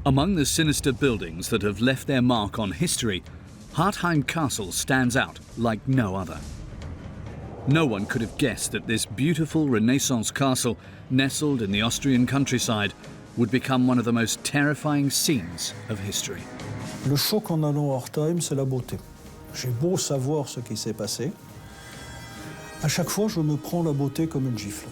Among the sinister buildings that have left their mark on history, Hartheim Castle stands out like no other. No one could have guessed that this beautiful Renaissance castle, nestled in the Austrian countryside, would become one of the most terrifying scenes of history. Le choc en allant à Hartheim, c'est la beauté. J'ai beau savoir ce qui s'est passé, à chaque fois je me prends la beauté comme une gifle.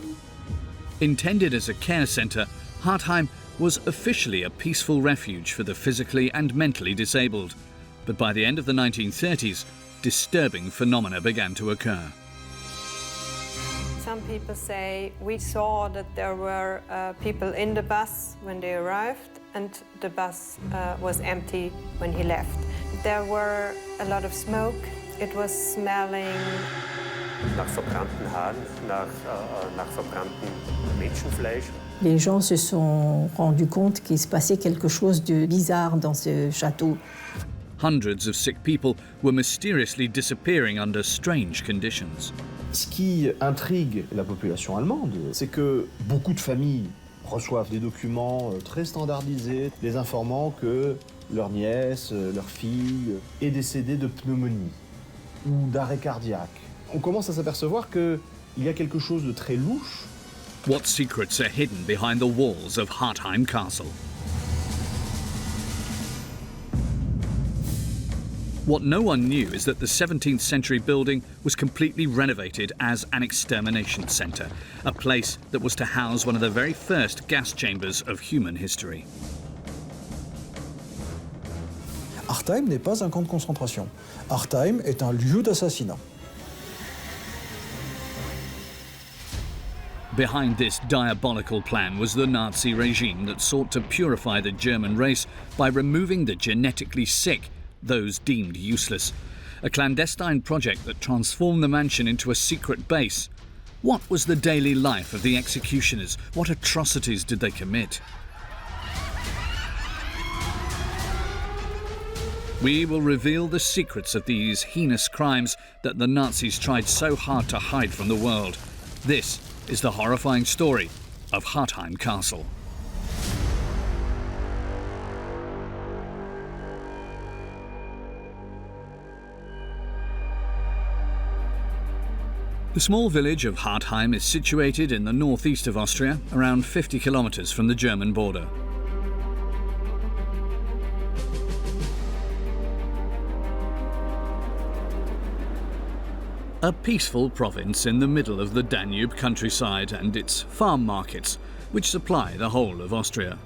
Intended as a care centre, Hartheim was officially a peaceful refuge for the physically and mentally disabled. But by the end of the 1930s, disturbing phenomena began to occur. Some people say we saw that there were people in the bus when they arrived, and the bus was empty when he left. There were a lot of smoke. It was smelling nach verbrannten Haaren, nach verbranntem Menschenfleisch. Les gens se sont rendus compte qu'il se passait quelque chose de bizarre dans ce château. Hundreds of sick people were mysteriously disappearing under strange conditions. Ce qui intrigue la population allemande, c'est que beaucoup de familles reçoivent des documents très standardisés, les informant que leur nièce, leur fille est décédée de pneumonie ou d'arrêt cardiaque. On commence à s'apercevoir qu'il y a quelque chose de très louche. What secrets are hidden behind the walls of Hartheim Castle? What no one knew is that the 17th century building was completely renovated as an extermination centre, a place that was to house one of the very first gas chambers of human history. Hartheim n'est pas un camp de concentration. Hartheim est un lieu d'assassinat. Behind this diabolical plan was the Nazi regime that sought to purify the German race by removing the genetically sick, those deemed useless. A clandestine project that transformed the mansion into a secret base. What was the daily life of the executioners? What atrocities did they commit? We will reveal the secrets of these heinous crimes that the Nazis tried so hard to hide from the world. This is the horrifying story of Hartheim Castle. The small village of Hartheim is situated in the northeast of Austria, around 50 kilometers from the German border. A peaceful province in the middle of the Danube countryside and its farm markets, which supply the whole of Austria.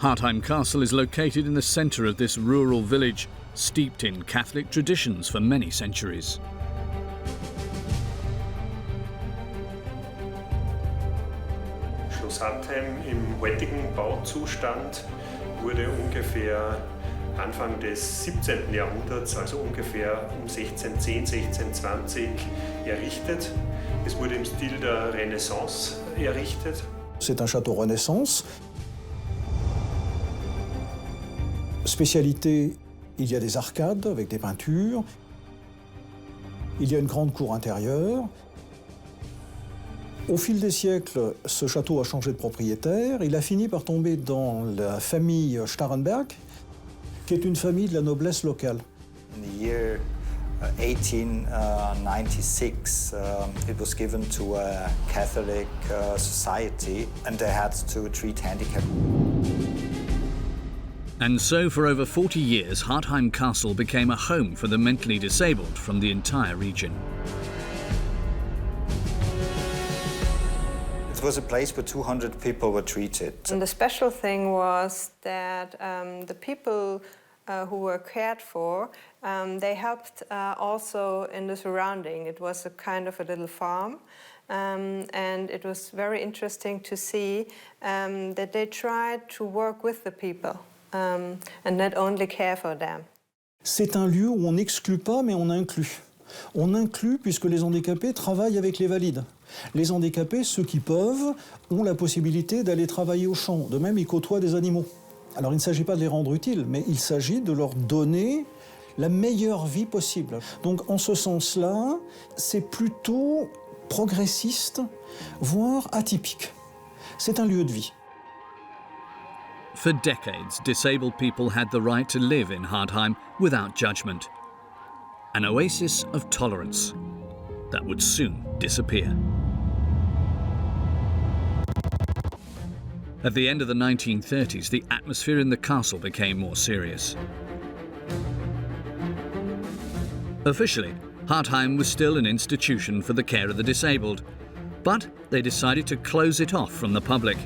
Hartheim Castle is located in the centre of this rural village, steeped in Catholic traditions for many centuries. Schloss Hartheim im heutigen Bauzustand wurde ungefähr Anfang des 17. Jahrhunderts, also ungefähr um 1610, 1620 errichtet. Es wurde im Stil der Renaissance errichtet. C'est un château Renaissance. Spécialité, il y a des arcades avec des peintures. Il y a une grande cour intérieure. Au fil des siècles, ce château a changé de propriétaire. Il a fini par tomber dans la famille Starrenberg, qui est une famille de la noblesse locale. In the year 1896, it was given to a Catholic society, and they had to treat handicapped. And so for over 40 years, Hartheim Castle became a home for the mentally disabled from the entire region. It was a place where 200 people were treated. And the special thing was that the people who were cared for, they helped also in the surrounding. It was a kind of a little farm, and it was very interesting to see that they tried to work with the people and not only care for them. C'est un lieu où on n'exclut pas, mais on inclut. On inclut puisque les handicapés travaillent avec les valides. Les handicapés, ceux qui peuvent, ont la possibilité d'aller travailler au champ. De même, ils côtoient des animaux. Alors, il ne s'agit pas de les rendre utiles, mais il s'agit de leur donner la meilleure vie possible. Donc, en ce sens-là, c'est plutôt progressiste, voire atypique. C'est un lieu de vie. For decades, disabled people had the right to live in Hardheim without judgment. An oasis of tolerance that would soon disappear. At the end of the 1930s, the atmosphere in the castle became more serious. Officially, Hardheim was still an institution for the care of the disabled, but they decided to close it off from the public.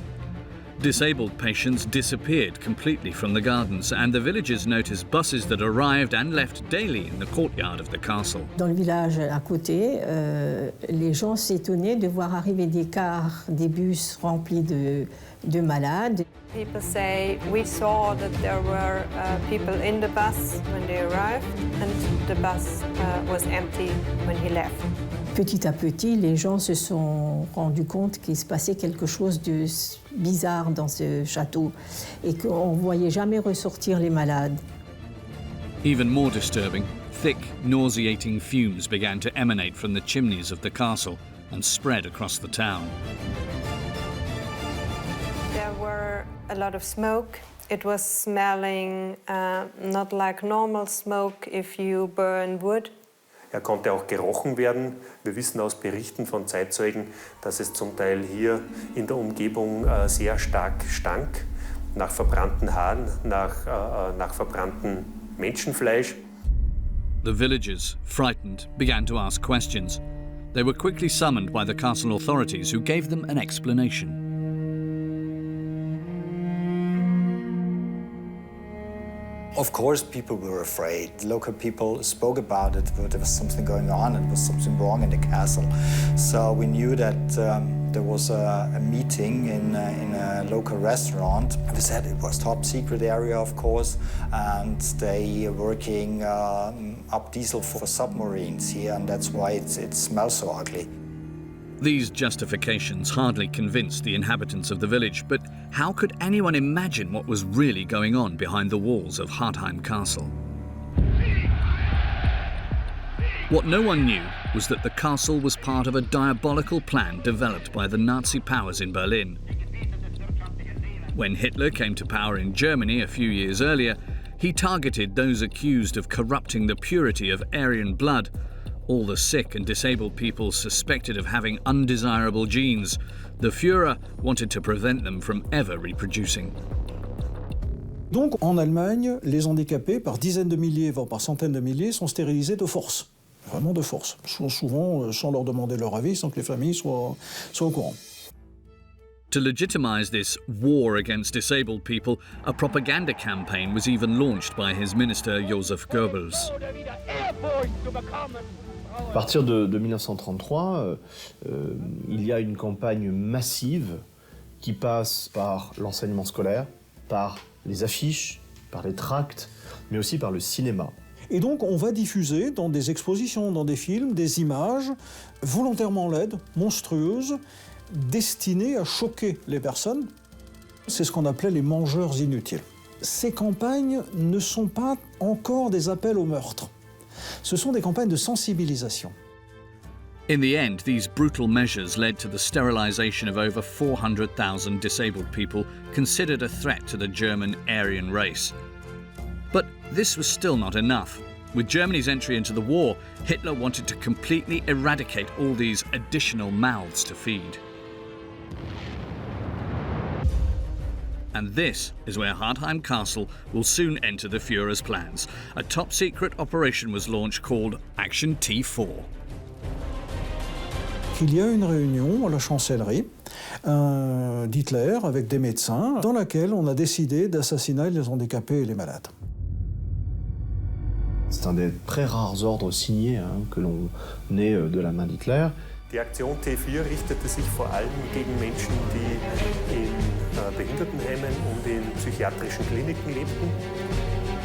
Disabled patients disappeared completely from the gardens, and the villagers noticed buses that arrived and left daily in the courtyard of the castle. Dans le village à côté, les gens s'étonnaient de voir arriver des cars, des bus remplis de malades. People say we saw that there were people in the bus when they arrived, and the bus was empty when he left. Petit à petit, les gens se sont rendus compte qu'il se passait quelque chose de bizarre dans ce château et qu'on ne voyait jamais ressortir les malades. Even more disturbing, thick, nauseating fumes began to emanate from the chimneys of the castle and spread across the town. There were a lot of smoke. It was smelling not like normal smoke if you burn wood. Konnte auch gerochen werden. Wir wissen aus Berichten von Zeitzeugen, dass es zum Teil hier in der Umgebung sehr stark stank, nach verbrannten Haaren, nach verbranntem Menschenfleisch. The villagers, frightened, began to ask questions. They were quickly summoned by the castle authorities, who gave them an explanation. Of course, people were afraid. Local people spoke about it, but there was something going on and there was something wrong in the castle. So we knew that there was a meeting in a local restaurant. We said it was top secret area, of course, and they are working up diesel for submarines here, and that's why it smells so ugly. These justifications hardly convinced the inhabitants of the village, but how could anyone imagine what was really going on behind the walls of Hardheim Castle? What no one knew was that the castle was part of a diabolical plan developed by the Nazi powers in Berlin. When Hitler came to power in Germany a few years earlier, he targeted those accused of corrupting the purity of Aryan blood, all the sick and disabled people suspected of having undesirable genes. The Führer wanted to prevent them from ever reproducing. Donc en Allemagne, les handicapés, par dizaines de milliers, voire par centaines de milliers, sont stérilisés de force. Vraiment de force. Souvent sans leur demander leur avis, sans que les familles soient au courant. To legitimize this war against disabled people, a propaganda campaign was even launched by his minister Joseph Goebbels. À partir de 1933, il y a une campagne massive qui passe par l'enseignement scolaire, par les affiches, par les tracts, mais aussi par le cinéma. Et donc on va diffuser dans des expositions, dans des films, des images volontairement laides, monstrueuses, destinées à choquer les personnes. C'est ce qu'on appelait les mangeurs inutiles. Ces campagnes ne sont pas encore des appels au meurtre. Ce sont des campagnes de sensibilisation. In the end, these brutal measures led to the sterilization of over 400,000 disabled people considered a threat to the German Aryan race. But this was still not enough. With Germany's entry into the war, Hitler wanted to completely eradicate all these additional mouths to feed. And this is where Hardheim Castle will soon enter the Führer's plans. A top-secret operation was launched called Action T4. Il y a une réunion à la chancellerie d'Hitler avec des médecins dans laquelle on a décidé d'assassiner les handicapés et les malades. C'est un des très rares ordres signés que l'on ait de la main d'Hitler. Die Aktion T4 richtete sich vor allem gegen Menschen, die in Behindertenheimen und in psychiatrischen Kliniken lebten.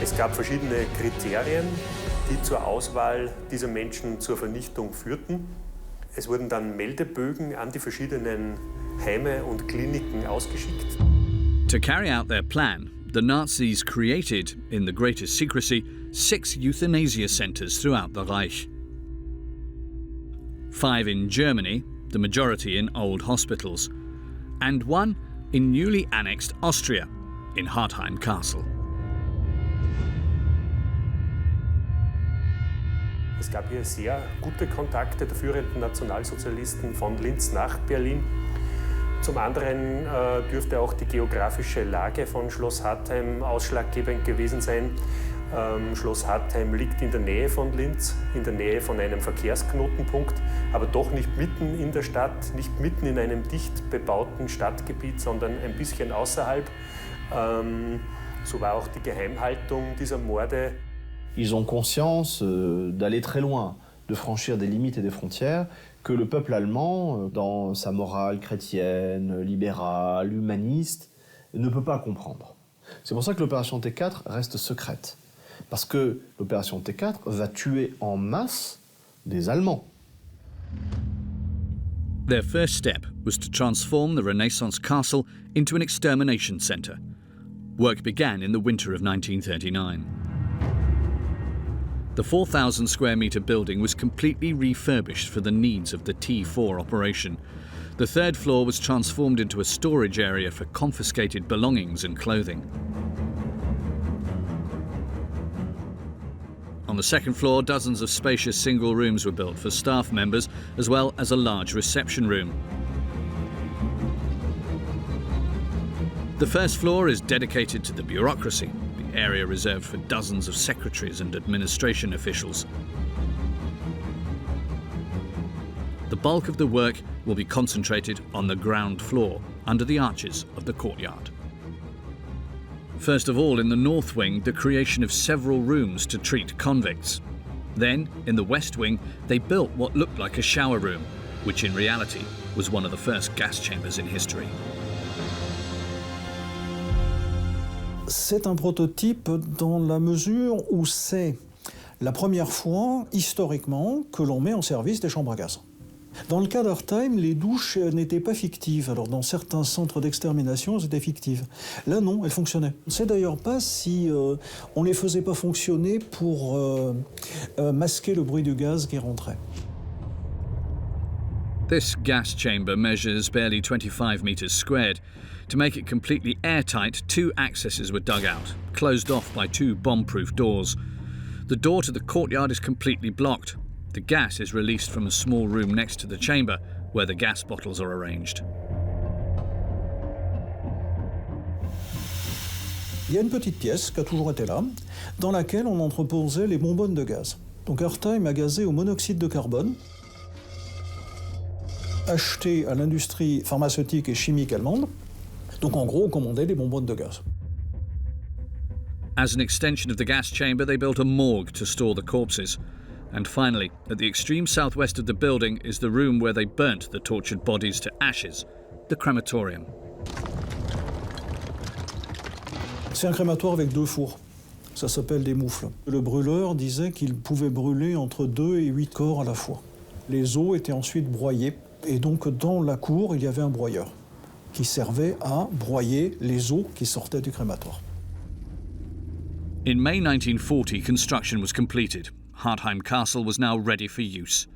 Es gab verschiedene Kriterien, die zur Auswahl dieser Menschen zur Vernichtung führten. Es wurden dann Meldebögen an die verschiedenen Heime und Kliniken ausgeschickt. To carry out their plan, the Nazis created, in the greatest secrecy, 6 euthanasia centers throughout the Reich. 5 in Germany, the majority in old hospitals, and 1 in newly annexed Austria, in Hartheim Castle. Es gab hier sehr gute Kontakte der führenden Nationalsozialisten von Linz nach Berlin. Zum anderen dürfte auch die geografische Lage von Schloss Hartheim ausschlaggebend gewesen sein. Schloss Hartheim liegt in der Nähe von Linz, in der Nähe von einem Verkehrsknotenpunkt, aber doch nicht mitten in der Stadt, nicht mitten in einem dicht bebauten Stadtgebiet, sondern ein bisschen außerhalb. So war auch die Geheimhaltung dieser Morde. Ils ont conscience d'aller très loin, de franchir des limites et des frontières que le peuple allemand, dans sa morale chrétienne, libérale, humaniste, ne peut pas comprendre. C'est pour ça que l'opération T4 reste secrète. Parce que l'opération T4 va tuer en masse des Allemands. Their first step was to transform the Renaissance castle into an extermination centre. Work began in the winter of 1939. The 4,000 square metre building was completely refurbished for the needs of the T4 operation. The third floor was transformed into a storage area for confiscated belongings and clothing. On the second floor, dozens of spacious single rooms were built for staff members, as well as a large reception room. The first floor is dedicated to the bureaucracy, the area reserved for dozens of secretaries and administration officials. The bulk of the work will be concentrated on the ground floor, under the arches of the courtyard. First of all, in the north wing, the creation of several rooms to treat convicts. Then, in the west wing, they built what looked like a shower room, which in reality was one of the first gas chambers in history. C'est un prototype dans la mesure où c'est la première fois, historiquement, que l'on met en service des chambres à gaz. Dans le cas d'Hartheim, les douches n'étaient pas fictives. Alors dans certains centres d'extermination, elles étaient fictives. Là non, elles fonctionnaient. On ne sait d'ailleurs pas si on ne les faisait pas fonctionner pour masquer le bruit du gaz qui rentrait. This gas chamber measures barely 25 metres squared. To make it completely airtight, 2 accesses were dug out, closed off by 2 bomb-proof doors. The door to the courtyard is completely blocked. The gas is released from a small room next to the chamber, where the gas bottles are arranged. Il y a une petite pièce qui a toujours été là, dans laquelle on entreposait les bonbonnes de gaz. Donc Hartheim a gazé au monoxyde de carbone, acheté à l'industrie pharmaceutique et chimique allemande. Donc en gros, on commandait des bonbonnes de gaz. As an extension of the gas chamber, they built a morgue to store the corpses. And finally, at the extreme southwest of the building is the room where they burnt the tortured bodies to ashes, the crematorium. C'est un crématoire avec 2 fours. Ça s'appelle des moufles. Le brûleur disait qu'il pouvait brûler entre 2 et 8 corps à la fois. Les os étaient ensuite broyés. Et donc dans la cour, il y avait un broyeur qui servait à broyer les os qui sortaient du crématoire. In May 1940, construction was completed. Hartheim Castle was now ready for use.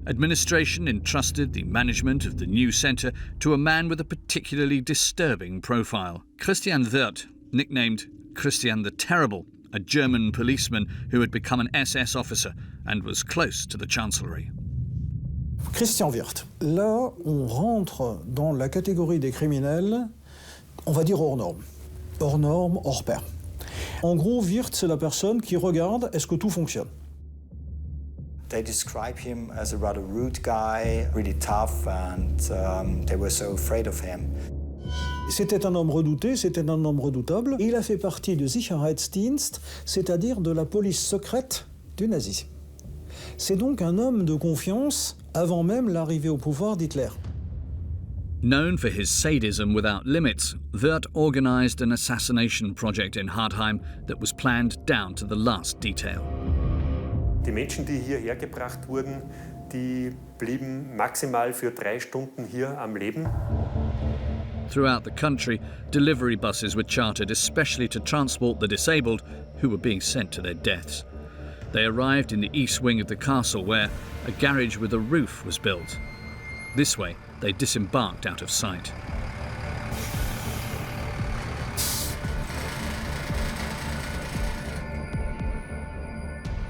Administration entrusted the management of the new centre to a man with a particularly disturbing profile. Christian Wirth, nicknamed Christian the Terrible, a German policeman who had become an SS officer and was close to the Chancellery. Christian Wirth. Là, on rentre dans la catégorie des criminels, on va dire hors norme. Hors norme, hors pair. En gros, Wirth, c'est la personne qui regarde est-ce que tout fonctionne. They describe him as a rather rude guy, really tough, and they were so afraid of him. C'était un homme redouté, c'était un homme redoutable. Il a fait partie du Sicherheitsdienst, c'est-à-dire de la police secrète du nazisme. C'est donc un homme de confiance avant même l'arrivée au pouvoir d'Hitler. Known for his sadism without limits, Wirth organised an assassination project in Hartheim that was planned down to the last detail. Die Menschen, die hierher gebracht wurden, die blieben maximal für 3 Stunden hier am Leben. Throughout the country, delivery buses were chartered especially to transport the disabled who were being sent to their deaths. They arrived in the east wing of the castle where a garage with a roof was built. This way, they disembarked out of sight.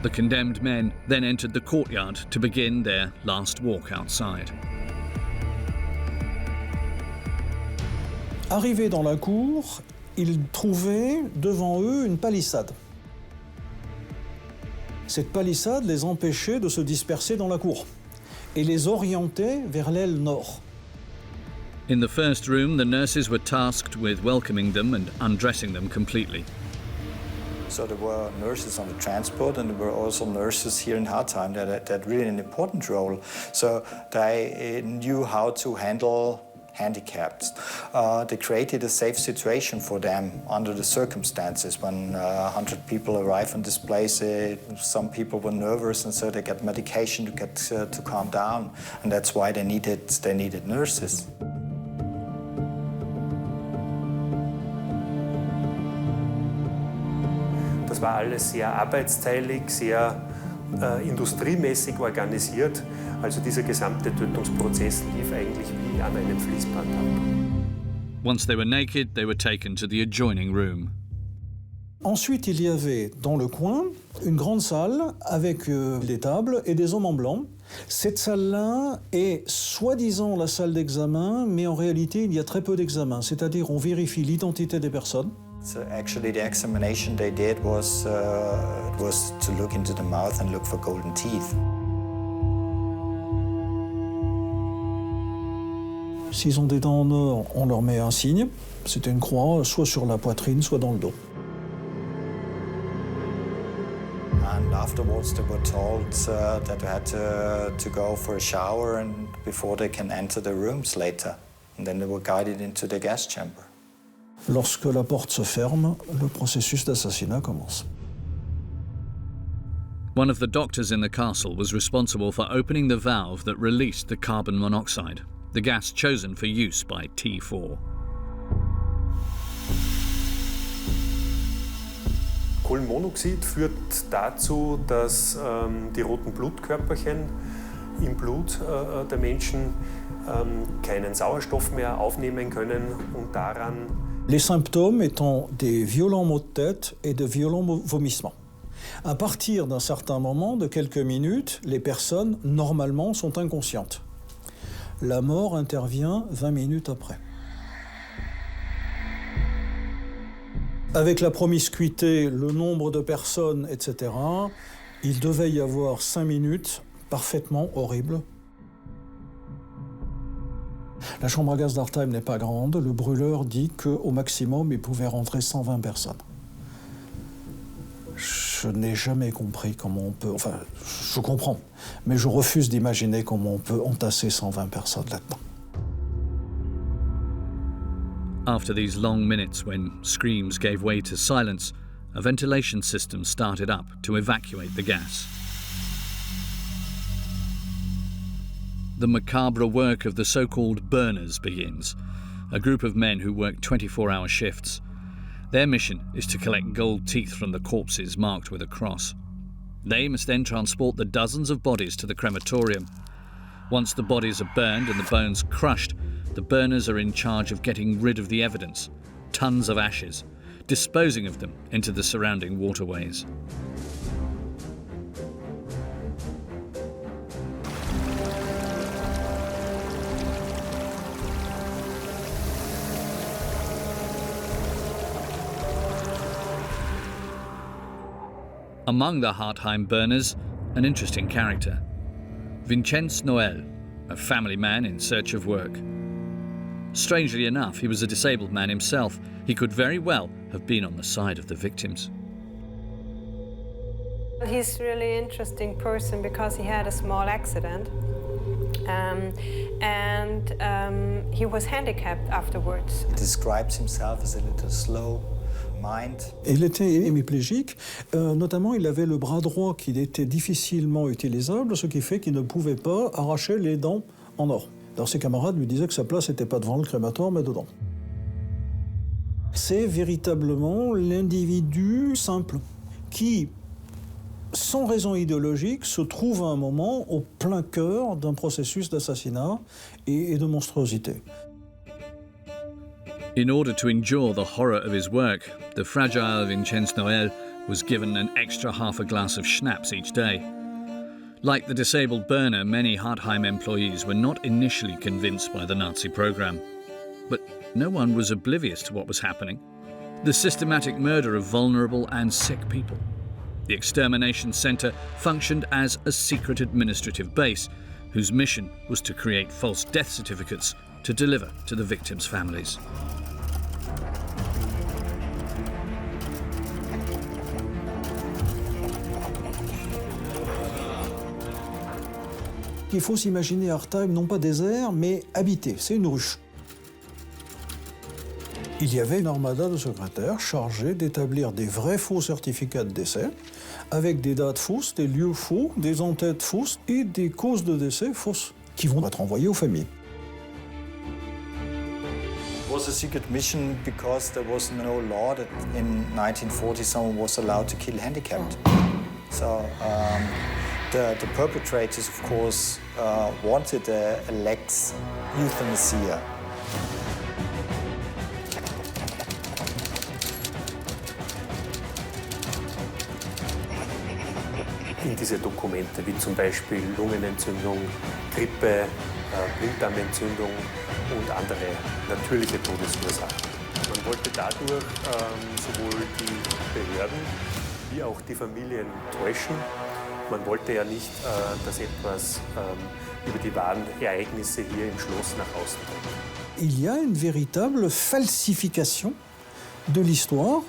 The condemned men then entered the courtyard to begin their last walk outside. Arrivés dans la cour, ils trouvaient devant eux une palissade. Cette palissade les empêchait de se disperser dans la cour et les orientait vers l'aile nord. In the first room, the nurses were tasked with welcoming them and undressing them completely. So there were nurses on the transport, and there were also nurses here in Hartheim that had really an important role. So they knew how to handle handicapped. They created a safe situation for them under the circumstances. When 100 people arrive in this place, some people were nervous, and so they got medication to calm down, and that's why they needed nurses. Das war alles sehr arbeitsteilig, sehr industriemäßig organisiert. Also dieser gesamte Tötungsprozess lief eigentlich wie an einem Fließband ab. Once they were naked, they were taken to the adjoining room. Ensuite, il y avait dans le coin une grande salle avec des tables et des hommes en blanc. Cette salle-là est soi-disant la salle d'examen, mais en réalité, il y a très peu d'examens. C'est-à-dire, on vérifie l'identité des personnes. So actually, the examination they did was to look into the mouth and look for golden teeth. S'ils ont des dents en or, on leur met un signe. C'était une croix, soit sur la poitrine, soit dans le dos. And afterwards, they were told that they had to go for a shower and before they can enter the rooms later. And then they were guided into the gas chamber. Lorsque la porte se ferme, le processus d'assassinat commence. One of the doctors in the castle was responsible for opening the valve that released the carbon monoxide, the gas chosen for use by T4. Kohlenmonoxid führt dazu, dass die roten Blutkörperchen im Blut der Menschen keinen Sauerstoff mehr aufnehmen können und daran. Les symptômes étant des violents maux de tête et de violents vomissements. À partir d'un certain moment, de quelques minutes, les personnes, normalement, sont inconscientes. La mort intervient 20 minutes après. Avec la promiscuité, le nombre de personnes, etc., il devait y avoir 5 minutes parfaitement horribles. La chambre à gaz d'Hartheim n'est pas grande. Le brûleur dit qu'au maximum, il pouvait rentrer 120 personnes. Je n'ai jamais compris comment on peut... Enfin, je comprends, mais je refuse d'imaginer comment on peut entasser 120 personnes là-dedans. After these long minutes when screams gave way to silence, a ventilation system started up to evacuate the gas. The macabre work of the so-called burners begins, a group of men who work 24-hour shifts. Their mission is to collect gold teeth from the corpses marked with a cross. They must then transport the dozens of bodies to the crematorium. Once the bodies are burned and the bones crushed, the burners are in charge of getting rid of the evidence, tons of ashes, disposing of them into the surrounding waterways. Among the Hartheim burners, an interesting character. Vincenz Noel, a family man in search of work. Strangely enough, he was a disabled man himself. He could very well have been on the side of the victims. He's a really interesting person because he had a small accident and he was handicapped afterwards. He describes himself as a little slow. Il était hémiplégique, notamment il avait le bras droit qui était difficilement utilisable, ce qui fait qu'il ne pouvait pas arracher les dents en or. Alors ses camarades lui disaient que sa place n'était pas devant le crématoire, mais dedans. C'est véritablement l'individu simple qui, sans raison idéologique, se trouve à un moment au plein cœur d'un processus d'assassinat et de monstruosité. In order to endure the horror of his work, the fragile Vincenz Noel was given an extra half a glass of schnapps each day. Like the disabled Berner, many Hartheim employees were not initially convinced by the Nazi program. But no one was oblivious to what was happening: the systematic murder of vulnerable and sick people. The extermination centre functioned as a secret administrative base, whose mission was to create false death certificates to deliver to the victims' families. Il faut s'imaginer Hartheim non pas désert, mais habité, c'est une ruche. Il y avait une armada de secrétaires chargés d'établir des vrais faux certificats de décès, avec des dates fausses, des lieux faux, des entêtes fausses et des causes de décès fausses, qui vont être envoyées aux familles. It was a secret mission because there was no law that in 1940 someone was allowed to kill handicapped. So the perpetrators, of course, wanted a lex euthanasia. In diese Dokumente, wie zum Beispiel Lungenentzündung, Grippe, Blinddarmentzündung und andere natürliche Todesursachen. Man wollte dadurch sowohl die Behörden wie auch die Familien täuschen. Man wollte ja nicht, dass etwas über die wahren Ereignisse hier im Schloss nach außen kommt. Il y a une véritable falsification de l'histoire.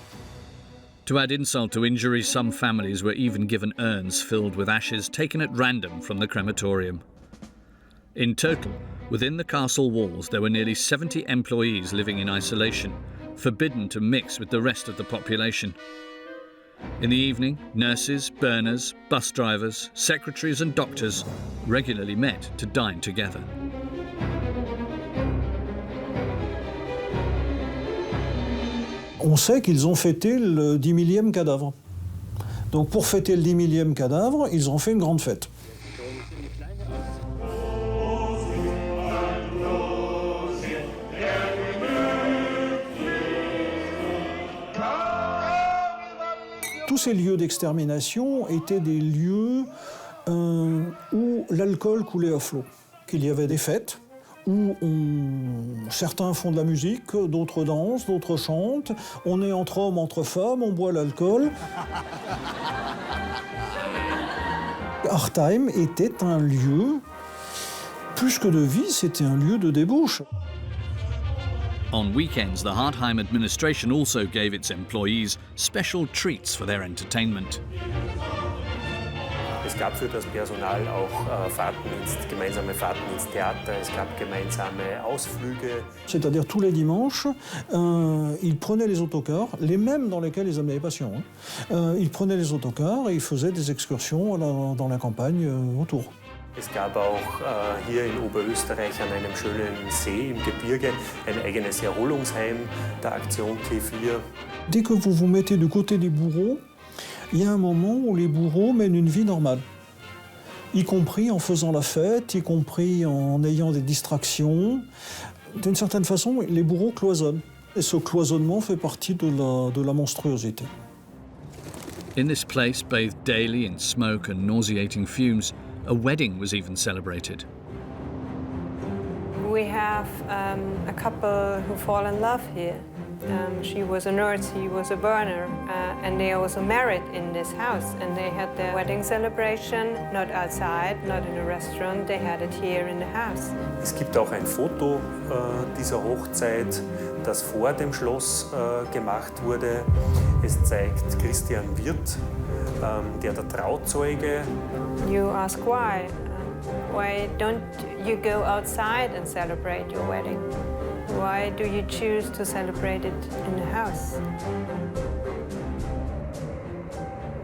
To add insult to injury, some families were even given urns filled with ashes taken at random from the crematorium. In total, within the castle walls, there were nearly 70 employees living in isolation, forbidden to mix with the rest of the population. In the evening, nurses, burners, bus drivers, secretaries and doctors regularly met to dine together. On sait qu'ils ont fêté le 10 000e cadavre. Donc pour fêter le 10 000e cadavre, ils ont fait une grande fête. Tous ces lieux d'extermination étaient des lieux où l'alcool coulait à flot, qu'il y avait des fêtes, où certains font de la musique, d'autres dansent, d'autres chantent, on est entre hommes, entre femmes, on boit l'alcool. Hartheim était un lieu, plus que de vie, c'était un lieu de débauche. On weekends, the Hartheim administration also gave its employees special treats for their entertainment. Es gab für das Personal auch gemeinsame Fahrten ins Theater, es gab gemeinsame Ausflüge. C'est-à-dire tous les dimanches, ils prenaient les autocars, les mêmes dans lesquels ils amenaient les patients. Ils prenaient les autocars et ils faisaient des excursions dans la campagne autour. Es gab auch hier in Oberösterreich an einem schönen See im Gebirge ein eigenes Erholungsheim der Aktion T4. Dès que vous vous mettez du côté des bourreaux, il y a un moment où les bourreaux mènent une vie normale, y compris en faisant la fête, y compris en ayant des distractions. D'une certaine façon, les bourreaux cloisonnent. Et ce cloisonnement fait partie de la monstruosité. In this place, bathed daily in smoke and nauseating fumes, a wedding was even celebrated. We have a couple who fall in love here. She was a nurse, he was a burner, and they also married in this house. And they had their wedding celebration, not outside, not in a restaurant, they had it here in the house. Es gibt auch ein Foto dieser Hochzeit, das vor dem Schloss gemacht wurde. Es zeigt Christian Wirth, der Trauzeuge. You ask why? Why don't you go outside and celebrate your wedding? Why do you choose to celebrate it in the house?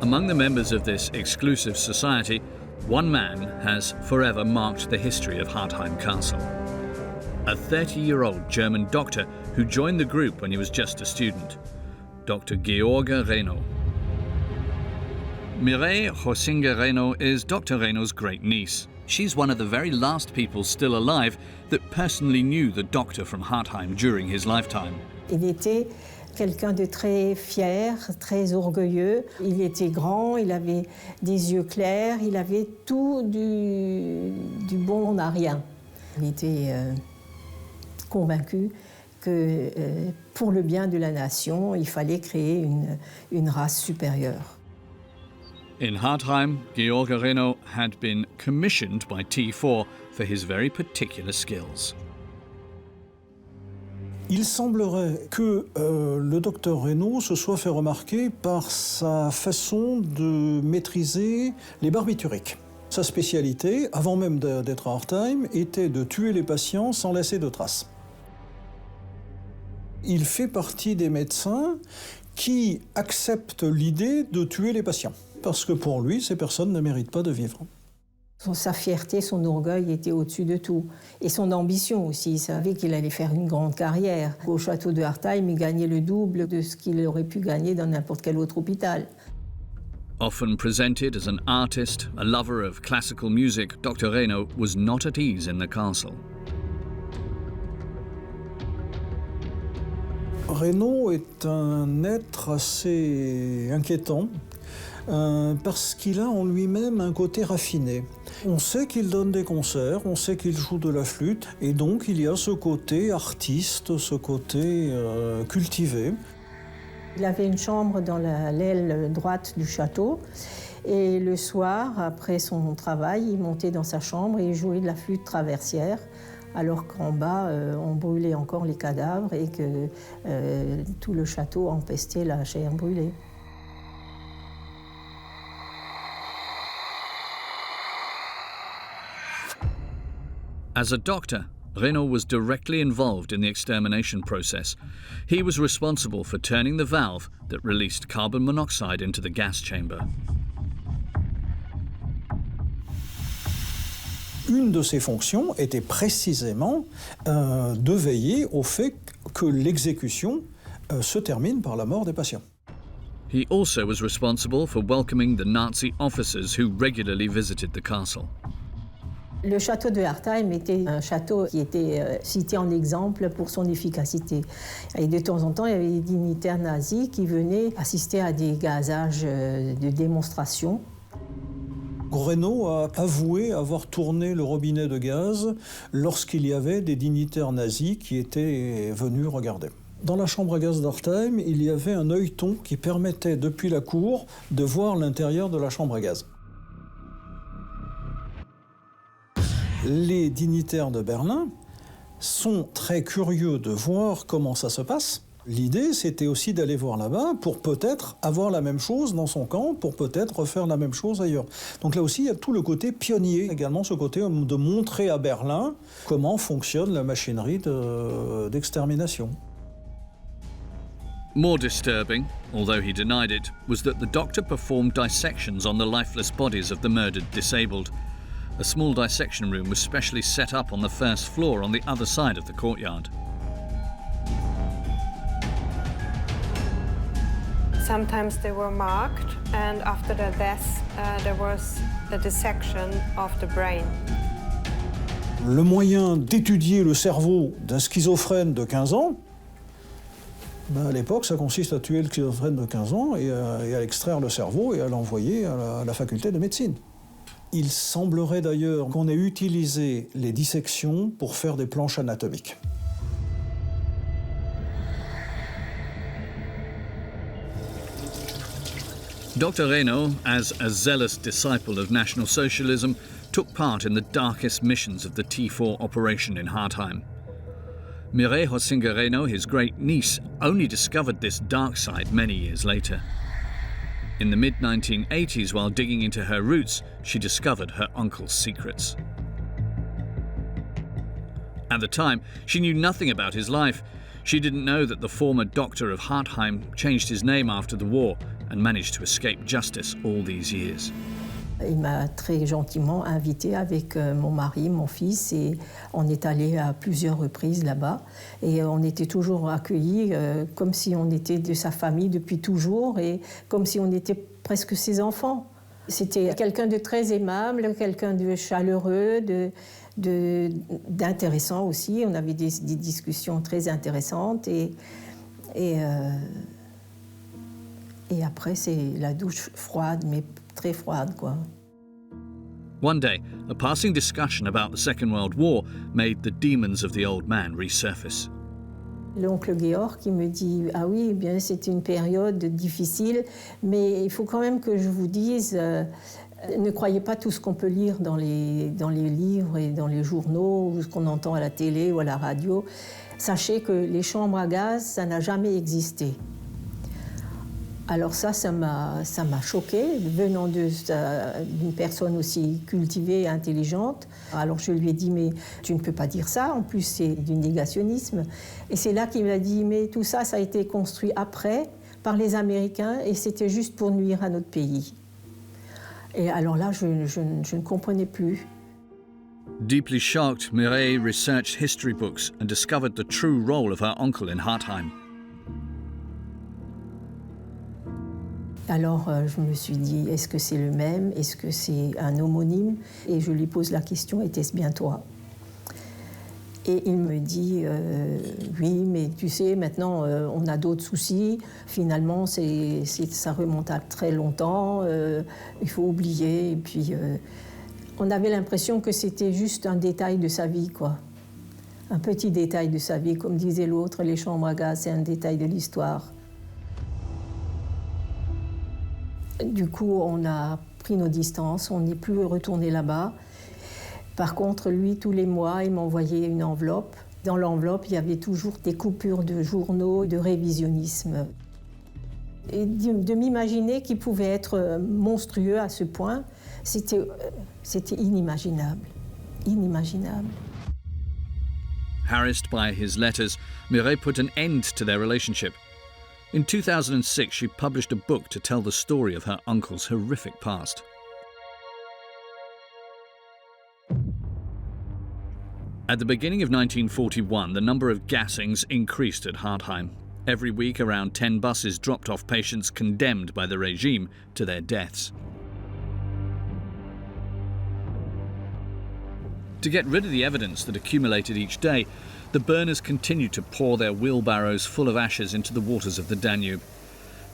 Among the members of this exclusive society, one man has forever marked the history of Hartheim Castle. A 30-year-old German doctor who joined the group when he was just a student, Dr. George Reynaud. Mireille Hosinger Reynaud is Dr. Reynaud's great niece. She's one of the very last people still alive that personally knew the doctor from Hartheim during his lifetime. Il était Quelqu'un de très fier, très orgueilleux. Il était grand, il avait des yeux clairs, il avait tout du bon en a rien. Il était convaincu que pour le bien de la nation, il fallait créer une race supérieure. In Hartheim, Georg Reynaud had been commissioned by T4 for his very particular skills. Il semblerait que le docteur Reynaud se soit fait remarquer par sa façon de maîtriser les barbituriques. Sa spécialité, avant même d'être à Hartheim, était de tuer les patients sans laisser de traces. Il fait partie des médecins qui acceptent l'idée de tuer les patients, parce que pour lui, ces personnes ne méritent pas de vivre. Sa fierté, son orgueil était au-dessus de tout. Et son ambition aussi. Il savait qu'il allait faire une grande carrière. Au château de Hartheim, il gagnait le double de ce qu'il aurait pu gagner dans n'importe quel autre hôpital. Often presented as an artist, a lover of classical music, Dr. Reynaud was not at ease in the castle. Reynaud est un être assez inquiétant. Parce qu'il a en lui-même un côté raffiné. On sait qu'il donne des concerts, on sait qu'il joue de la flûte, et donc il y a ce côté artiste, ce côté cultivé. Il avait une chambre dans l'aile droite du château, et le soir, après son travail, il montait dans sa chambre et il jouait de la flûte traversière, alors qu'en bas, on brûlait encore les cadavres et que tout le château empestait la chair brûlée. As a doctor, Reynaud was directly involved in the extermination process. He was responsible for turning the valve that released carbon monoxide into the gas chamber. Une de ses fonctions était précisément de veiller au fait que l'exécution se termine par la mort des patients. He also was responsible for welcoming the Nazi officers who regularly visited the castle. Le château de Hartheim était un château qui était cité en exemple pour son efficacité. Et de temps en temps, il y avait des dignitaires nazis qui venaient assister à des gazages de démonstration. Reynaud a avoué avoir tourné le robinet de gaz lorsqu'il y avait des dignitaires nazis qui étaient venus regarder. Dans la chambre à gaz d'Hartheim, il y avait un œilleton qui permettait, depuis la cour, de voir l'intérieur de la chambre à gaz. Les dignitaires de Berlin sont très curieux de voir comment ça se passe. L'idée, c'était aussi d'aller voir là-bas pour peut-être avoir la même chose dans son camp, pour peut-être refaire la même chose ailleurs. Donc là aussi, il y a tout le côté pionnier, également ce côté de montrer à Berlin comment fonctionne la machinerie d'extermination. More disturbing, although he denied it, was that the doctor performed dissections on the lifeless bodies of the murdered disabled. A small dissection room was specially set up on the first floor on the other side of the courtyard. Sometimes they were marked, and after their death, there was a dissection of the brain. Le moyen d'étudier le cerveau d'un schizophrène de 15 ans, à l'époque, ça consiste à tuer le schizophrène de 15 ans et à extraire le cerveau et à l'envoyer à la faculté de médecine. Il semblerait d'ailleurs qu'on ait utilisé les dissections pour faire des planches anatomiques. Dr. Reynaud, as a zealous disciple of National Socialism, took part in the darkest missions of the T4 operation in Hartheim. Mireille Hotzinger-Reynaud, his great niece, only discovered this dark side many years later. In the mid-1980s, while digging into her roots, she discovered her uncle's secrets. At the time, she knew nothing about his life. She didn't know that the former doctor of Hartheim changed his name after the war and managed to escape justice all these years. Il m'a très gentiment invité avec mon mari, mon fils, et on est allé à plusieurs reprises là-bas. Et on était toujours accueillis comme si on était de sa famille depuis toujours et comme si on était presque ses enfants. C'était quelqu'un de très aimable, quelqu'un de chaleureux, d'intéressant aussi. On avait des discussions très intéressantes et Et après, c'est la douche froide, mais très froide, quoi. One day, a passing discussion about the Second World War made the demons of the old man resurface. L'oncle Georg qui me dit « Ah oui, eh bien, c'est une période difficile, mais il faut quand même que je vous dise, ne croyez pas tout ce qu'on peut lire dans les livres et dans les journaux, ou ce qu'on entend à la télé ou à la radio. Sachez que les chambres à gaz, ça n'a jamais existé. » Alors ça m'a choquée, venant d'une personne aussi cultivée et intelligente. Alors je lui ai dit, mais tu ne peux pas dire ça, en plus c'est du négationnisme. Et c'est là qu'il m'a dit, mais tout ça, ça a été construit après par les Américains et c'était juste pour nuire à notre pays. Et alors là, je ne comprenais plus. Deeply shocked, Mireille researched history books and discovered the true role of her uncle in Hartheim. Alors je me suis dit, est-ce que c'est le même? Est-ce que c'est un homonyme? Et je lui pose la question, était-ce bien toi? Et il me dit, oui, mais tu sais, maintenant on a d'autres soucis. Finalement, ça remonte à très longtemps, il faut oublier. Et puis, on avait l'impression que c'était juste un détail de sa vie, quoi. Un petit détail de sa vie. Comme disait l'autre, les chambres à gaz, c'est un détail de l'histoire. Du coup, on a pris nos distances, on n'est plus retourné là-bas. Par contre, lui, tous les mois, il m'envoyait une enveloppe. Dans l'enveloppe, il y avait toujours des coupures de journaux, de révisionnisme. Et de m'imaginer qu'il pouvait être monstrueux à ce point, c'était inimaginable. Inimaginable. Harassed by his letters, Mireille put an end to their relationship. In 2006, she published a book to tell the story of her uncle's horrific past. At the beginning of 1941, the number of gassings increased at Hartheim. Every week, around 10 buses dropped off patients condemned by the regime to their deaths. To get rid of the evidence that accumulated each day, the burners continued to pour their wheelbarrows full of ashes into the waters of the Danube.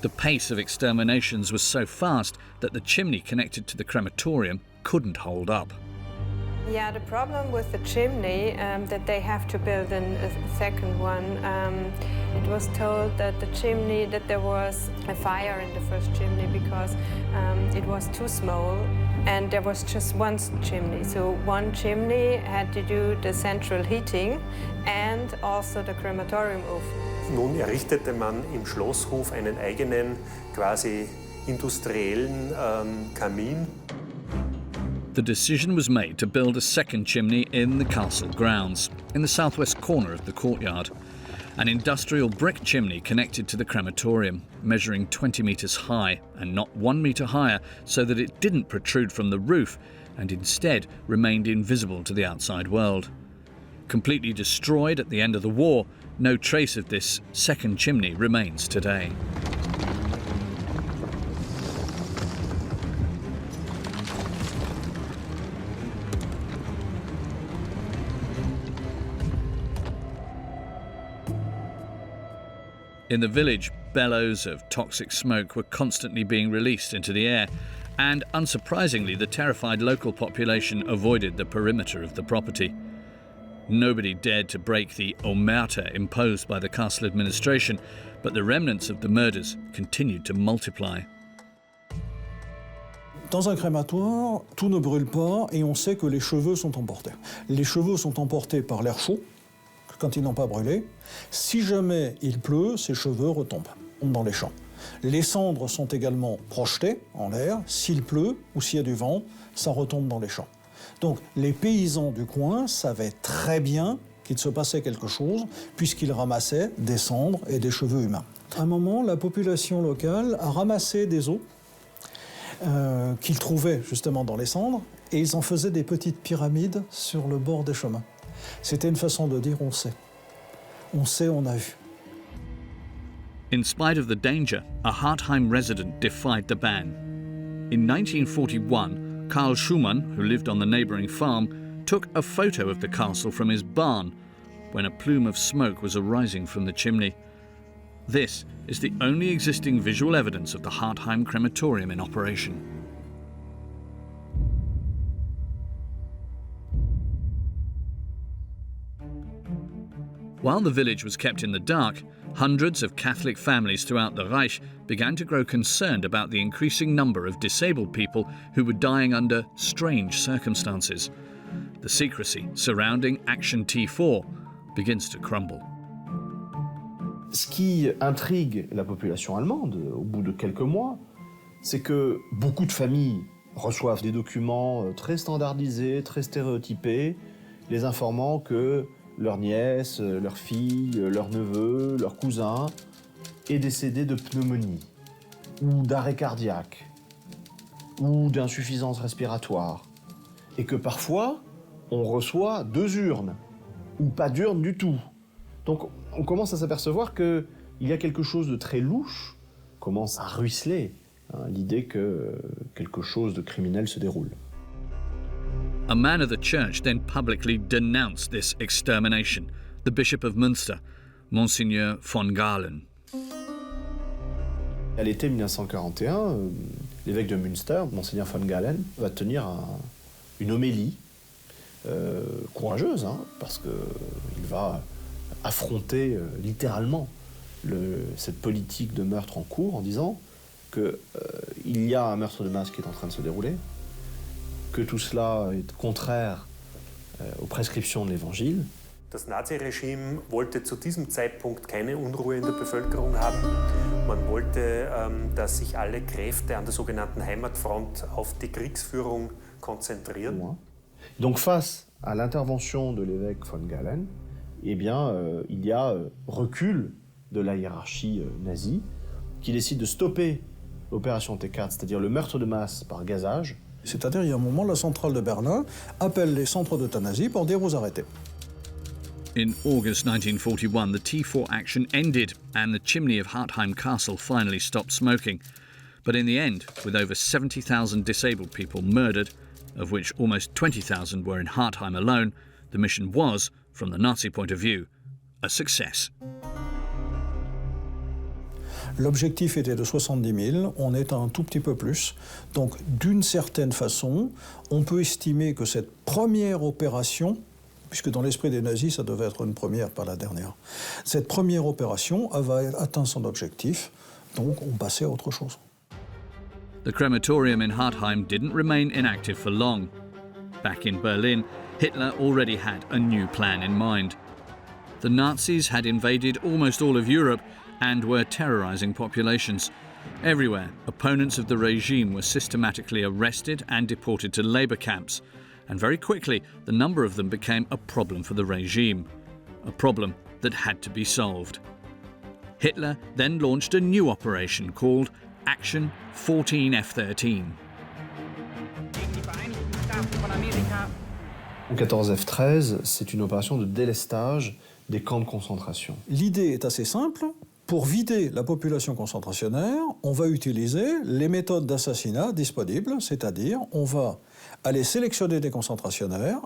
The pace of exterminations was so fast that the chimney connected to the crematorium couldn't hold up. Yeah, the problem with the chimney, that they have to build a second one. It was told that the chimney, that there was a fire in the first chimney because it was too small and there was just one chimney. So one chimney had to do the central heating and also the crematorium-ofen. Nun errichtete man im Schlosshof einen eigenen, quasi industriellen Kamin. The decision was made to build a second chimney in the castle grounds, in the southwest corner of the courtyard. An industrial brick chimney connected to the crematorium, measuring 20 metres high and not 1 metre higher, so that it didn't protrude from the roof and instead remained invisible to the outside world. Completely destroyed at the end of the war, no trace of this second chimney remains today. In the village, bellows of toxic smoke were constantly being released into the air, and unsurprisingly, the terrified local population avoided the perimeter of the property. Nobody dared to break the omerta imposed by the castle administration, but the remnants of the murders continued to multiply. Dans un crématoire, tout ne brûle pas et on sait que les cheveux sont emportés. Les cheveux sont emportés par l'air chaud, quand ils n'ont pas brûlé. Si jamais il pleut, ces cheveux retombent dans les champs. Les cendres sont également projetées en l'air. S'il pleut ou s'il y a du vent, ça retombe dans les champs. Donc les paysans du coin savaient très bien qu'il se passait quelque chose puisqu'ils ramassaient des cendres et des cheveux humains. À un moment, la population locale a ramassé des os qu'ils trouvaient justement dans les cendres et ils en faisaient des petites pyramides sur le bord des chemins. C'était une façon de dire on sait. On sait, on a vu. In spite of the danger, a Hartheim resident defied the ban. In 1941, Karl Schumann, who lived on the neighbouring farm, took a photo of the castle from his barn when a plume of smoke was arising from the chimney. This is the only existing visual evidence of the Hartheim crematorium in operation. While the village was kept in the dark, hundreds of Catholic families throughout the Reich began to grow concerned about the increasing number of disabled people who were dying under strange circumstances. The secrecy surrounding Action T4 begins to crumble. Ce qui intrigue la population allemande, au bout de quelques mois, c'est que beaucoup de familles reçoivent des documents très standardisés, très stéréotypés, les informant que leur nièce, leur fille, leur neveu, leur cousin est décédé de pneumonie, ou d'arrêt cardiaque, ou d'insuffisance respiratoire, et que parfois, on reçoit 2 urnes, ou pas d'urne du tout. Donc on commence à s'apercevoir qu'il y a quelque chose de très louche, commence à ruisseler l'idée que quelque chose de criminel se déroule. A man of the church then publicly denounced this extermination, the Bishop of Münster, Monseigneur von Galen. À l'été 1941, l'évêque de Münster, Monseigneur von Galen, va tenir une homélie courageuse, parce qu'il va affronter littéralement cette politique de meurtre en cours en disant qu'il y a un meurtre de masse qui est en train de se dérouler, que tout cela est contraire aux prescriptions de l'Évangile. Das Naziregime wollte zu diesem Zeitpunkt keine Unruhe in der Bevölkerung haben. Man wollte, dass sich alle Kräfte an der sogenannten Heimatfront auf die Kriegsführung konzentrieren. Donc face à l'intervention de l'évêque von Galen, eh bien, il y a recul de la hiérarchie nazie qui décide de stopper l'opération T4, c'est-à-dire le meurtre de masse par gazage. C'est-à-dire, il y a un moment, la centrale de Berlin appelle les centres d'euthanasie pour dire vous arrêtez. In August 1941, the T4 action ended and the chimney of Hartheim Castle finally stopped smoking. But in the end, with over 70,000 disabled people murdered, of which almost 20,000 were in Hartheim alone, the mission was, from the Nazi point of view, a success. L'objectif était de 70 000, on est à un tout petit peu plus. Donc, d'une certaine façon, on peut estimer que cette première opération, puisque dans l'esprit des nazis, ça devait être une première, pas la dernière, cette première opération avait atteint son objectif, donc on passait à autre chose. The crematorium in Hartheim didn't remain inactive for long. Back in Berlin, Hitler already had a new plan in mind. The Nazis had invaded almost all of Europe and were terrorizing populations. Everywhere, opponents of the regime were systematically arrested and deported to labor camps. And very quickly, the number of them became a problem for the regime, a problem that had to be solved. Hitler then launched a new operation called Action 14F13. En 14F13, c'est une opération de délestage des camps de concentration. L'idée est assez simple. Pour vider la population concentrationnaire, on va utiliser les méthodes d'assassinat disponibles, c'est-à-dire on va aller sélectionner des concentrationnaires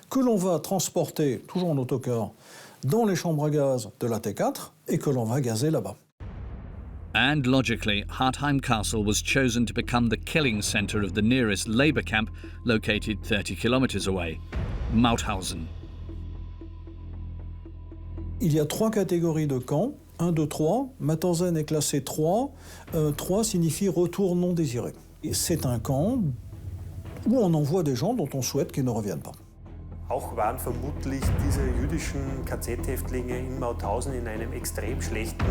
que l'on va transporter, toujours en autocar, dans les chambres à gaz de la T4 et que l'on va gazer là-bas. And logically, Hartheim Castle was chosen to become the killing centre of the nearest labour camp located 30 kilometres away, Mauthausen. Il y a 3 catégories de camps. 1, 2, 3. Mauthausen est classé 3. 3 signifie retour non désiré. Et c'est un camp où on envoie des gens dont on souhaite qu'ils ne reviennent pas. Auch waren vermutlich diese jüdischen KZ-Häftlinge in Mauthausen in einem extrem schlechten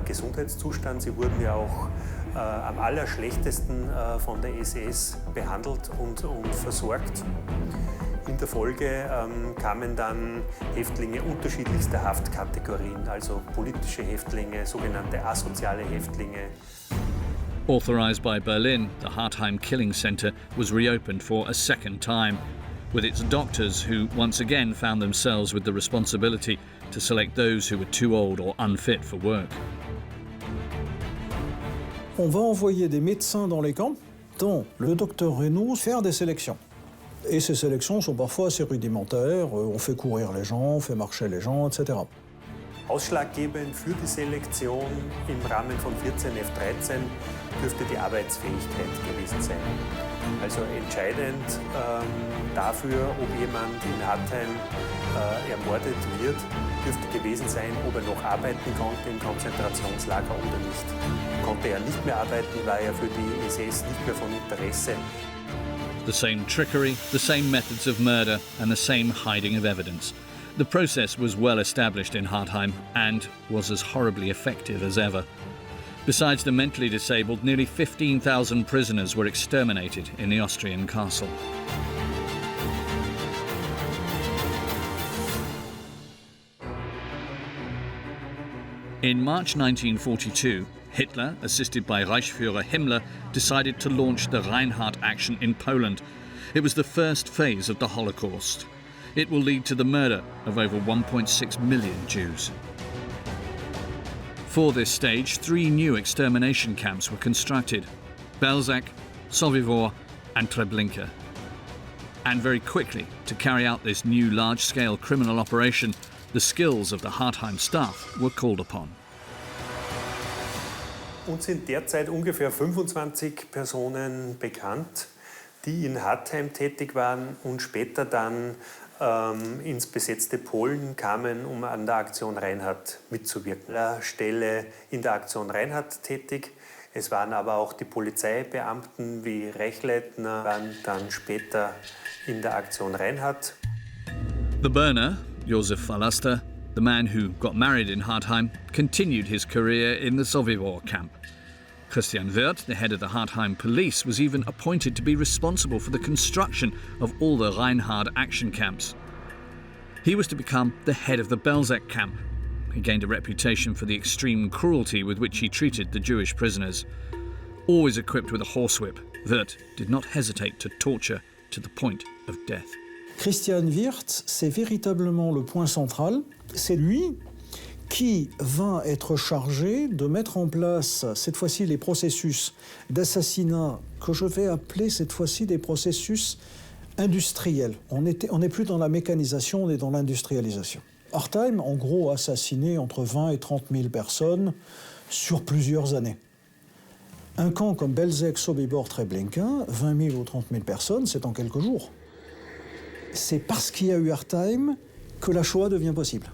Gesundheitszustand. Sie wurden ja auch am allerschlechtesten von der SS behandelt und versorgt. In der Folge kamen dann Häftlinge unterschiedlichster Haftkategorien, also politische Häftlinge, sogenannte asoziale Häftlinge. Authorised by Berlin, the Hartheim Killing Centre was reopened for a second time, with its doctors who once again found themselves with the responsibility to select those who were too old or unfit for work. On va envoyer des médecins dans les camps, dont le docteur Reynaud, faire des sélections. Et ces sélections sont parfois assez rudimentaires, on fait courir les gens, on fait marcher les gens, etc. Ausschlaggebend für die Selektion im Rahmen von 14 F-13 dürfte die Arbeitsfähigkeit gewesen sein. Also entscheidend dafür, ob jemand in Hartheim ermordet wird, dürfte gewesen sein, ob er noch arbeiten konnte im Konzentrationslager oder nicht. Konnte er nicht mehr arbeiten, war er für die SS nicht mehr von Interesse. The same trickery, the same methods of murder, and the same hiding of evidence. The process was well established in Hartheim and was as horribly effective as ever. Besides the mentally disabled, nearly 15,000 prisoners were exterminated in the Austrian castle. In March 1942, Hitler, assisted by Reichsführer Himmler, decided to launch the Reinhardt Action in Poland. It was the first phase of the Holocaust. It will lead to the murder of over 1.6 million Jews. For this stage, 3 new extermination camps were constructed: Belzec, Sobibor and Treblinka. And very quickly, to carry out this new large-scale criminal operation, the skills of the Hartheim staff were called upon. Uns sind derzeit ungefähr 25 Personen bekannt, die in Hartheim tätig waren und später dann ins besetzte Polen kamen, um an der Aktion Reinhardt mitzuwirken. An der Stelle in der Aktion Reinhardt tätig. Es waren aber auch die Polizeibeamten wie Rechleitner, waren dann später in der Aktion Reinhardt. The burner, Josef Vallaster, the man who got married in Hartheim, continued his career in the Sobibor camp. Christian Wirth, the head of the Hartheim police, was even appointed to be responsible for the construction of all the Reinhardt action camps. He was to become the head of the Belzec camp. He gained a reputation for the extreme cruelty with which he treated the Jewish prisoners. Always equipped with a horsewhip, Wirth did not hesitate to torture to the point of death. Christian Wirth, c'est véritablement le point central. C'est lui qui va être chargé de mettre en place, cette fois-ci, les processus d'assassinat que je vais appeler cette fois-ci des processus industriels. On n'est plus dans la mécanisation, on est dans l'industrialisation. Hartheim, en gros, a assassiné entre 20 et 30 000 personnes sur plusieurs années. Un camp comme Belzec, Sobibor, Treblinka, 20 000 ou 30 000 personnes, c'est en quelques jours. C'est parce qu'il y a eu Hartheim que la Shoah devient possible.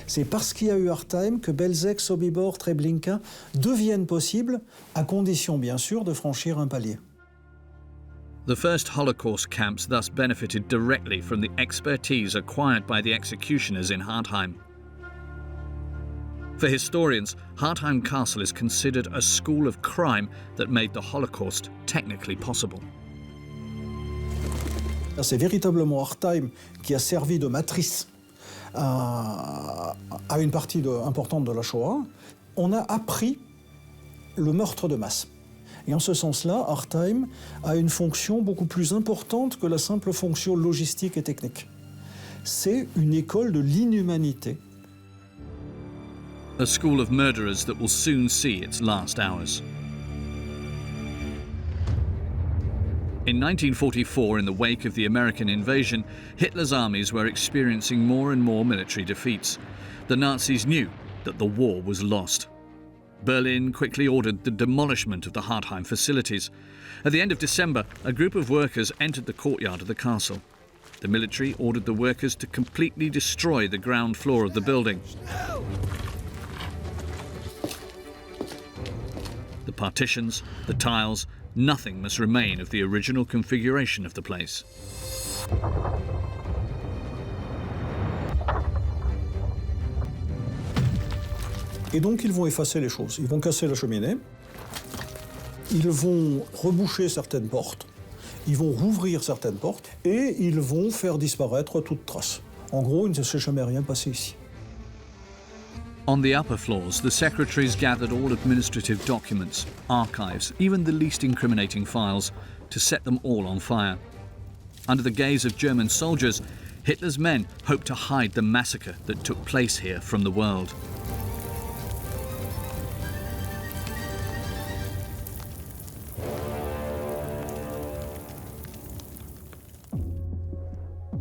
C'est parce qu'il y a eu Hartheim que Belzec, Sobibor, Treblinka deviennent possibles, à condition bien sûr de franchir un palier. The first Holocaust camps thus benefited directly from the expertise acquired by the executioners in Hartheim. For historians, Hartheim Castle is considered a school of crime that made the Holocaust technically possible. C'est véritablement Hartheim qui a servi de matrice à une partie importante de la Shoah. On a appris le meurtre de masse. Et en ce sens-là, Hartheim a une fonction beaucoup plus importante que la simple fonction logistique et technique. C'est une école de l'inhumanité. A school of murderers that will soon see its last hours. In 1944, in the wake of the American invasion, Hitler's armies were experiencing more and more military defeats. The Nazis knew that the war was lost. Berlin quickly ordered the demolishment of the Hartheim facilities. At the end of December, a group of workers entered the courtyard of the castle. The military ordered the workers to completely destroy the ground floor of the building. The partitions, the tiles, nothing must remain of the original configuration of the place. Et donc ils vont effacer les choses. Ils vont casser la cheminée, ils vont reboucher certaines portes, ils vont rouvrir certaines portes et ils vont faire disparaître toute trace. En gros, il ne s'est jamais rien passé ici. On the upper floors, the secretaries gathered all administrative documents, archives, even the least incriminating files, to set them all on fire. Under the gaze of German soldiers, Hitler's men hoped to hide the massacre that took place here from the world.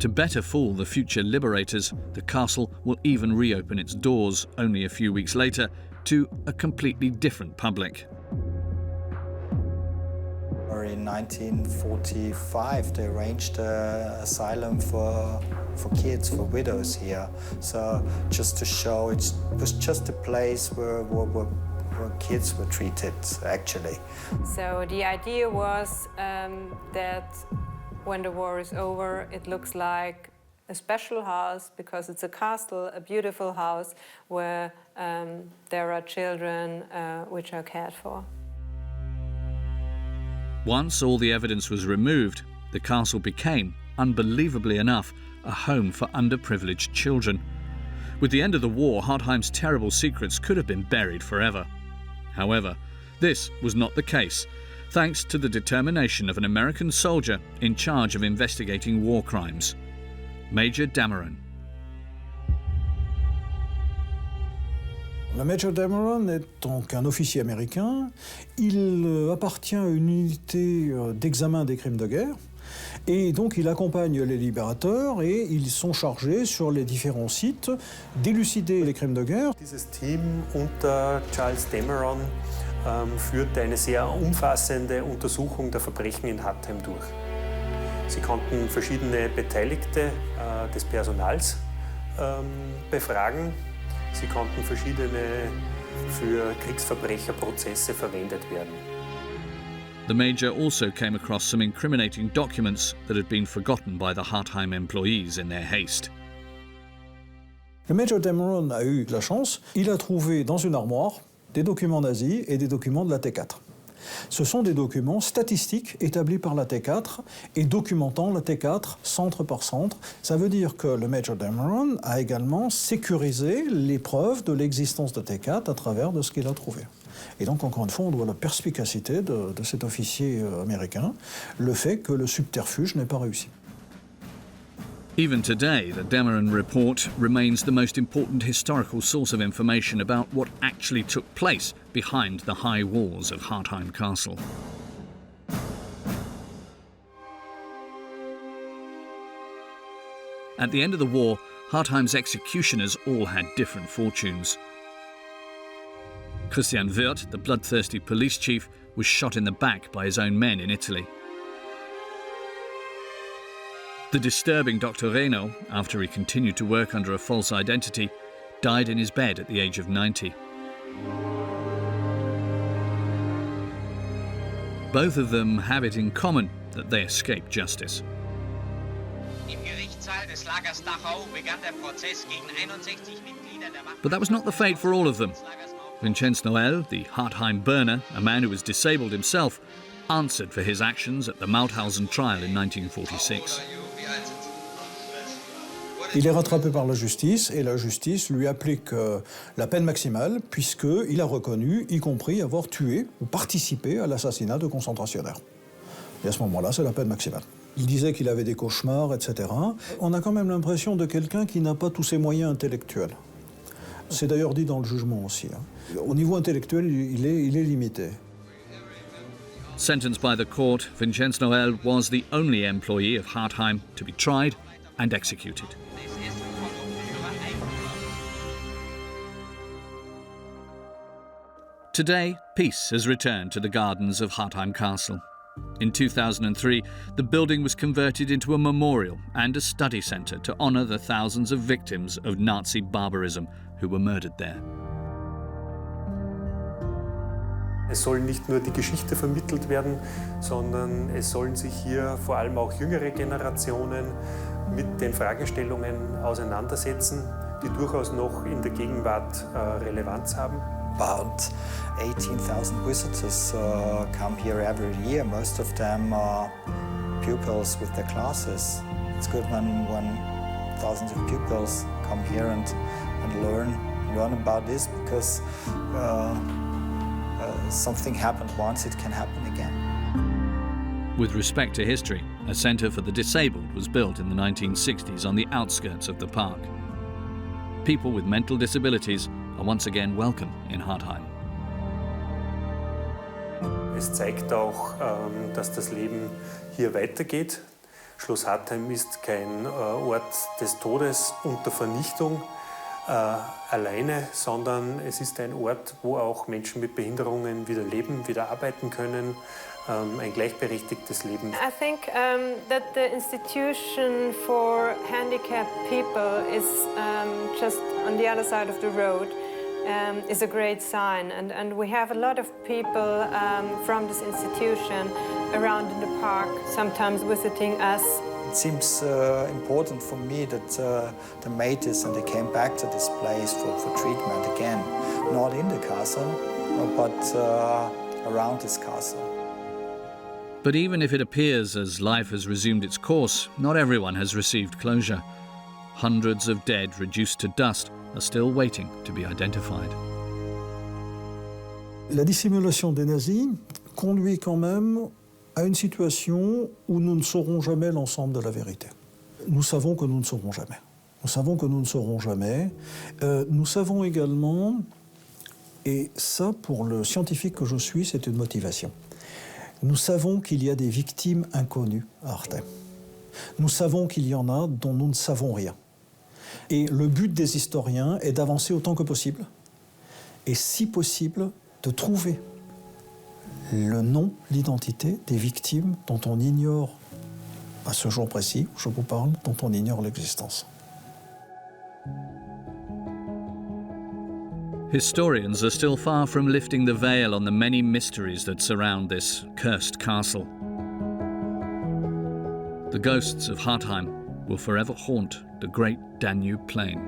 To better fool the future liberators, the castle will even reopen its doors only a few weeks later to a completely different public. In 1945, they arranged an asylum for kids, for widows here. So just to show, it was just a place where kids were treated, actually. So the idea was that when the war is over, it looks like a special house because it's a castle, a beautiful house where there are children which are cared for. Once all the evidence was removed, the castle became, unbelievably enough, a home for underprivileged children. With the end of the war, Hartheim's terrible secrets could have been buried forever. However, this was not the case, thanks to the determination of an American soldier in charge of investigating war crimes, Major Dameron. Le Major Dameron est donc un officier américain. Il appartient à une unité d'examen des crimes de guerre. Et donc il accompagne les libérateurs et ils sont chargés sur les différents sites d'élucider les crimes de guerre. Dieses Team unter Charles Dameron führte eine sehr umfassende Untersuchung der Verbrechen in Hartheim durch. Sie konnten verschiedene Beteiligte des Personals befragen. Sie konnten verschiedene für Kriegsverbrecherprozesse verwendet werden. The Major also came across some incriminating documents that had been forgotten by the Hartheim employees in their haste. Le Major Dameron a eu de la chance. Il a trouvé dans une armoire des documents nazis et des documents de la T4. Ce sont des documents statistiques établis par la T4 et documentant la T4 centre par centre. Ça veut dire que le Major Dameron a également sécurisé les preuves de l'existence de T4 à travers de ce qu'il a trouvé. Et donc, encore une fois, on doit la perspicacité de cet officier américain, le fait que le subterfuge n'ait pas réussi. Even today, the Dameron report remains the most important historical source of information about what actually took place behind the high walls of Hartheim Castle. At the end of the war, Hartheim's executioners all had different fortunes. Christian Wirth, the bloodthirsty police chief, was shot in the back by his own men in Italy. The disturbing Dr. Reno, after he continued to work under a false identity, died in his bed at the age of 90. Both of them have it in common that they escaped justice. But that was not the fate for all of them. Vincenz Noel, the Hartheim burner, a man who was disabled himself, answered for his actions at the Mauthausen trial in 1946. Il est rattrapé par la justice et la justice lui applique la peine maximale puisqu'il a reconnu, y compris avoir tué ou participé à l'assassinat de concentrationnaires. Et à ce moment-là, c'est la peine maximale. Il disait qu'il avait des cauchemars, etc. On a quand même l'impression de quelqu'un qui n'a pas tous ses moyens intellectuels. C'est d'ailleurs dit dans le jugement aussi. Au niveau intellectuel, il est limité. Sentenced by the court, Vincenz Noel was the only employee of Hartheim to be tried and executed. Today, peace has returned to the gardens of Hartheim Castle. In 2003, the building was converted into a memorial and a study centre to honour the thousands of victims of Nazi barbarism who were murdered there. Es soll nicht nur die Geschichte vermittelt werden, sondern es sollen sich hier vor allem auch jüngere Generationen mit den Fragestellungen auseinandersetzen, die durchaus noch in der Gegenwart Relevanz haben. About 18,000 visitors come here every year. Most of them are pupils with their classes. It's good when thousands of pupils come here and learn about this because something happened once, it can happen again. With respect to history, a centre for the disabled was built in the 1960s on the outskirts of the park. People with mental disabilities are once again welcome in Hartheim. Es zeigt auch, dass das Leben hier weitergeht. Schloss Hartheim ist kein Ort des Todes und der Vernichtung alleine, sondern es ist ein Ort, wo auch Menschen mit Behinderungen wieder leben, wieder arbeiten können, ein gleichberechtigtes Leben. I think that the institution for handicapped people is just on the other side of the road is a great sign. And we have a lot of people from this institution around in the park, sometimes visiting us. It seems important for me that they made this and they came back to this place for treatment again. Not in the castle, but around this castle. But even if it appears as life has resumed its course, not everyone has received closure. Hundreds of dead reduced to dust are still waiting to be identified. La dissimulation des nazis conduit quand même à une situation où nous ne saurons jamais l'ensemble de la vérité. Nous savons que nous ne saurons jamais. Nous savons que nous ne saurons jamais. Nous savons également, et ça pour le scientifique que je suis, c'est une motivation. Nous savons qu'il y a des victimes inconnues à Hartheim. Nous savons qu'il y en a dont nous ne savons rien. Et le but des historiens est d'avancer autant que possible, et si possible, de trouver le nom, l'identité des victimes dont on ignore, à ce jour précis où je vous parle, dont on ignore l'existence. Historians are still far from lifting the veil on the many mysteries that surround this cursed castle. The ghosts of Hartheim will forever haunt the great Danube plain.